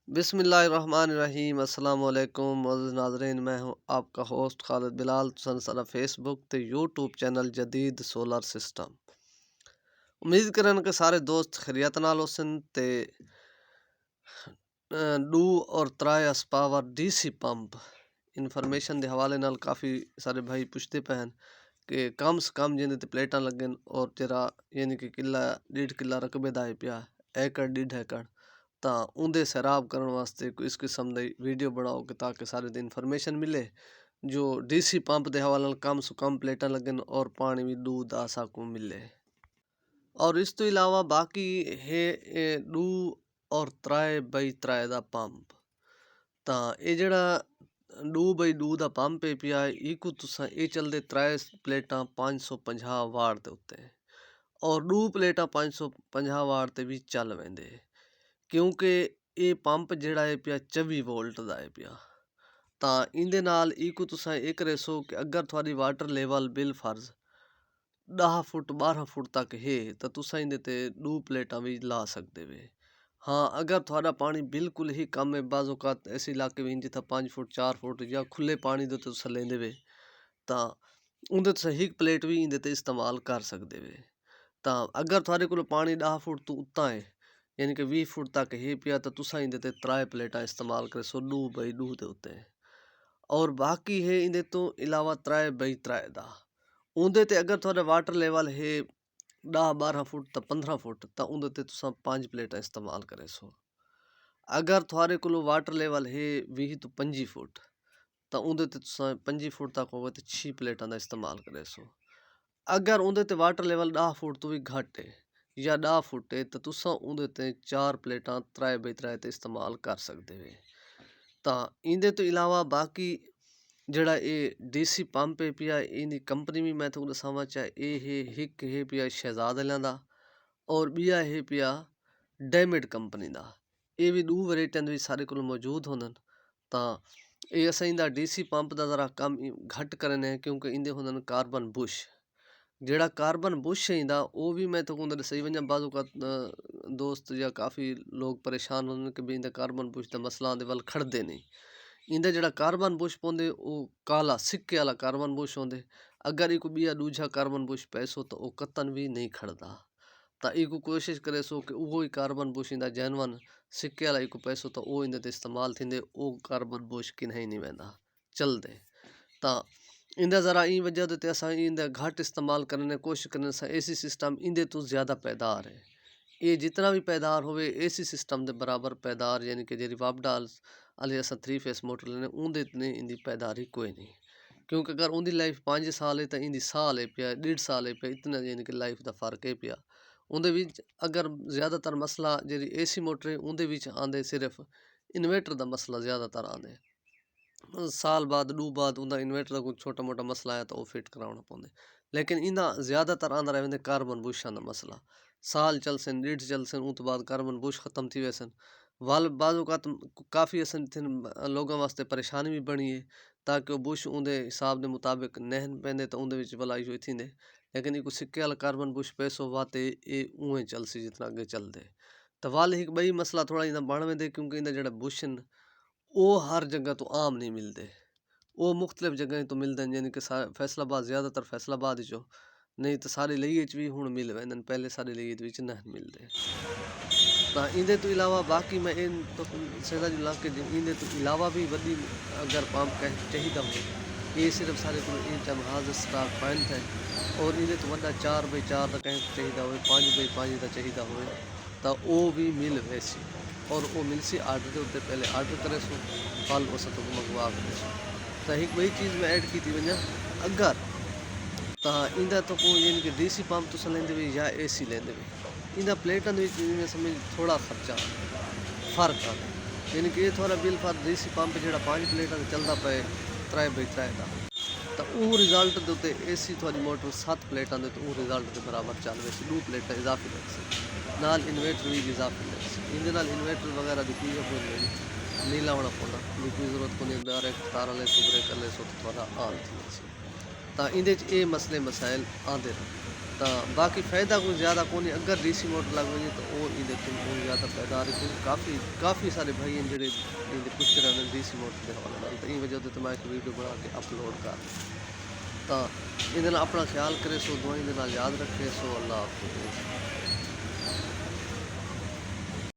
बिस्मिल्लाहिर्रहमानिर्रहीम अस्सलाम वालेकुम मोअज़्ज़िज़ नाज़रीन। मैं हूँ आपका होस्ट खालिद बिलाल। तुसां सारा फेसबुक ते यूट्यूब चैनल जदीद सोलर सिस्टम। उम्मीद करन कि सारे दोस्त खैरियत नाल होसन ते डू और त्राए अस पावर डीसी पंप इन्फॉर्मेशन के हवाले नाल काफ़ी सारे भाई पुछते पे हैं कि कम से कम जिन्हें ते प्लेटां लगन और जरा यानी कि किला 1.5 किला रकबे दा है पिया एकड़ 1.5 एकड़ ਤਾਂ ਉਹਦੇ ਸੈਰਾਬ ਕਰਨ ਵਾਸਤੇ ਕੋਈ ਇਸ ਕਿਸਮ ਦੀ ਵੀਡੀਓ ਬਣਾਓ ਕਿ ਤਾਂ ਕਿ ਸਾਰੇ ਦੀ ਇਨਫੋਰਮੇਸ਼ਨ ਮਿਲੇ ਜੋ ਡੀਸੀ ਪੰਪ ਦੇ ਹਵਾਲੇ ਨਾਲ ਕਮ ਸੇ ਕਮ ਪਲੇਟਾਂ ਲੱਗਣ ਔਰ ਪਾਣੀ ਵੀ दूध आ सकूं मिले। और इस तो इलावा बाकी है डू और त्राए बई त्राए दा पंप ਤਾਂ ਇਹ ਜਿਹੜਾ ਡੂ ਬਈ ਡੂ ਦਾ ਪੰਪ ਹੈ ਪਿਆ ਇਹਕੂ ਤੁਸੀਂ ਇਹ ਚੱਲਦੇ त्राए ਪਲੇਟਾਂ 550 ਵਾਟ ਦੇ ਉੱਤੇ ਔਰ ਡੂ ਪਲੇਟਾਂ 550 ਵਾਟ ਤੇ ਵੀ ਚੱਲ ਵੈਂਦੇ ਕਿਉਂਕਿ ਇਹ ਪੰਪ ਜਿਹੜਾ ਹੈ ਪਿਆ 24 ਵੋਲਟ ਦਾ ਹੈ ਪਿਆ। ਤਾਂ ਇਹਦੇ ਨਾਲ ਇਹਕੂ ਤੁਸੀਂ ਇਹ ਕਰੇ ਸੋ ਕਿ ਅਗਰ ਤੁਹਾਡੀ ਵਾਟਰ ਲੈਵਲ ਬਿਲ ਫਰਜ਼ 10 ਫੁੱਟ 12 ਫੁੱਟ ਤੱਕ ਹੈ ਤਾਂ ਤੁਸੀਂ ਇਹਦੇ ਤੇ 2 ਪਲੇਟਾਂ ਵੀ ਲਾ ਸਕਦੇ ਵੇ। हाँ अगर थोड़ा पानी बिल्कुल ही कम है बाज़ औक़ात ऐसे इलाके में जिथे 5 फुट 4 फुट या खुले पानी दे तुस लेंदे वे तां उंदे तुस एक प्लेट भी इंदे ते इस्तेमाल कर सकदे वे। तां अगर थोड़े को पानी 10 फुट तो उत्ता है यानी कि 20 फुट तक है पिया तो तुसा इंदे ते 3 प्लेटां इस्तेमाल करे सो 2 बाई 2 दे उत्ते। और बाकी है इंदे तो इलावा 3 बाई 3 दा उंदे ते अगर थोड़ा वाटर लेवल है 10-12 फुट तो 15 फुट तो उंदे ते तुसा 5 प्लेटां इस्तेमाल करे सो। अगर थोड़े को वाटर लेवल है 20 तो 25 फुट तो उंदे ते तुसा 25 फुट तक होवे तो 6 प्लेटां दा इस्तेमाल करे सो। अगर उंदे ते वाटर लेवल 10 फुट तो भी घट है या 10 फुट है तो तुसा उंदे ते 4 प्लेटां 3 बाई 3 ते इस्तेमाल कर सकदे वे। तां इंदे तो इलावा बाकी ਜਿਹੜਾ ਇਹ ਡੀਸੀ ਪੰਪ ਹੈ ਪਿਆ ਇਹਦੀ ਕੰਪਨੀ ਵੀ ਮੈਂ ਤੁਹਾਨੂੰ ਦੱਸਾਂ ਚਾਹ ਇਹ ਇੱਕ ਹੈ ਪਿਆ ਸ਼ਹਿਜ਼ਾਦ ਵਾਲਿਆਂ ਦਾ ਔਰ ਬਿਆ ਹੈ ਪਿਆ ਡੈਮਿਡ ਕੰਪਨੀ ਦਾ। ਇਹ ਵੀ ਦੋ ਵੈਰਾਈਟੀਆਂ ਦੇ ਸਾਰੇ ਕੋਲ ਮੌਜੂਦ ਹੁੰਦੇ ਤਾਂ ਇਹ ਅਸਾਂ ਇਹਦਾ ਡੀਸੀ ਪੰਪ ਦਾ ਜ਼ਰਾ ਕੰਮ ਘੱਟ ਕਰਨੇ ਕਿਉਂਕਿ ਇਹਦੇ ਹੁੰਦੇ ਕਾਰਬਨ ਬੁਸ਼ ਜਿਹੜਾ ਕਾਰਬਨ ਬੁਸ਼ ਹੈ ਇਹਦਾ ਉਹ ਵੀ ਮੈਂ ਤੁਹਾਨੂੰ ਦੱਸੀ ਵੰਜਾਂ ਬਾਜ਼ੂ ਕਾ ਦੋਸਤ ਜਾਂ ਕਾਫੀ ਲੋਕ ਪਰੇਸ਼ਾਨ ਹੁੰਦੇ ਕਿ ਵੀ ਇਹਦਾ ਕਾਰਬਨ ਬੁਸ਼ ਦਾ ਮਸਲਾ ਆਉਂਦੇ ਵੱਲ ਖੜਦੇ ਨਹੀਂ। इंदा जड़ा कार्बन बुश पौंदे वो काला सिक्के वाला कार्बन बुश होंदे अगर एक बिया दूजा कार्बन बुश पैसो तो वो कतन भी नहीं खड़दा। तो एक कोशिश करे सो कि वो ही कार्बन बुश इंदा जैनवन सिक्के वाला एक पैसो तो वो इंदे ते इस्तेमाल थींदे वो कार्बन बुश किन्हीं नहीं वेंदा चलदे। तो इंदा ज़रा ई वजह ते असां इंदा घट इस्तेमाल करने कोशिश करने सा एसी सिस्टम इंदे तो ज़्यादा पैदार है। ये जितना भी पैदार होवे एसी सिस्टम के बराबर पैदार यानी कि जी वापडाल अले अस 3 फेस मोटर लेने उंदे इतनी इंदी पैदारी कोई नहीं क्योंकि अगर उनकी लाइफ 5 साल है तो इंदी साल है पिया 1.5 साल है पिया इतना यानी कि लाइफ का फर्क है पिया। उनदे विच अगर ज़्यादातर मसला जी एसी मोटर है उनदे विच आंदे सिर्फ इन्वेटर का मसला ज़्यादातर आंदे साल बाद 2 बाद उनका इन्वेटर का कोई छोटा मोटा मसला है तो वो फिट कराना पौंदे। लेकिन इन्दा ज़्यादातर आंदा रहे कार्बन बुशां का मसला साल चलसन 1.5 चलसन उस तो बाद कार्बन बुश ख़त्म थी वैसन वाल बाज़ काफ़ी असन लोगों वास्ते परेशानी भी बनी है ताकि वो बुश उनके हिसाब के मुताबिक नहन पेंदे तो उनके विच भलाई जो थींदे। लेकिन एक सिक्के वाला कार्बन बुश पैसो वाते ये उवें चलसी जितना अगे चलते तो वाल एक बई मसला थोड़ा इन्दा बन वेंदे क्योंकि इन्दा जड़ा बुश न वो हर जगह तो आम नहीं मिलते वो मुख्तलिफ जगह तो मिलते हैं यानी कि फैसलाबाद ज़्यादातर फैसलाबाद जो नहीं तो सारे लिए भी हुण मिल वेंदे पहले सारे लिए विच नहीं मिलते। तो इंदे तो इलावा बाकी मैं इन तो सदा जो ला के इंदे तो इलावा भी वधी अगर पंप कह चाहिए हो ये सिर्फ सारे को इन जहाज स्टॉक पॉइंट है और इंदे तो वड्डा 4 बाई 4 का कह चाहिए हो 5 बाई 5 का चाहिए हो तो वो भी मिल वैसी और वो मिल सी आर्डर के उत्ते पहले आर्डर करे सो कल उस तो मंगवा करे सो। तो एक बड़ी चीज़ में ऐड की थी वजह अगर तो इंदा तो कोई यानी कि डीसी पंप तुस लेंदे वे या एसी लेंदे वे इंदा प्लेटां में समझ थोड़ा खर्चा फर्क आ यानी कि थोड़ा बिल फर डीसी पंप जो 5 प्लेटां चलता पे 3 बाई 3 का तो वो रिजल्ट के उत्ते एसी थोड़ी मोटर 7 प्लेटां दे तो वो रिजल्ट के बराबर चल रही 2 प्लेटां इजाफी लग सी नाल इन्वेटर भी इजाफी लग सी इंदे नाल इन्वेटर वगैरह की कोई कोई नहीं लावना पौंदा कोई जरूरत को नहीं डायरेक्ट तार ले सुबरे कर ले सो थोड़ा आन थी सी। तो इंदे ये मसले मसाइल आते रहे तो बाकी फ़ायदा कुछ ज़्यादा को नहीं, अगर डीसी मोटर लग वजे तो वो इहदे कोई ज़्यादा फ़ायदा आ रही, काफ़ी काफ़ी सारे भाई हैं जेह्ड़े इहदे पुछदे रहंदे डीसी मोटर दे हवाले नाल, तो इस वजह तो मैं एक वीडियो बना के अपलोड कर। तो इहदे नाल अपना ख्याल करे सो, दुआएं दे नाल याद रखे सो। अल्लाह हाफ़िज़।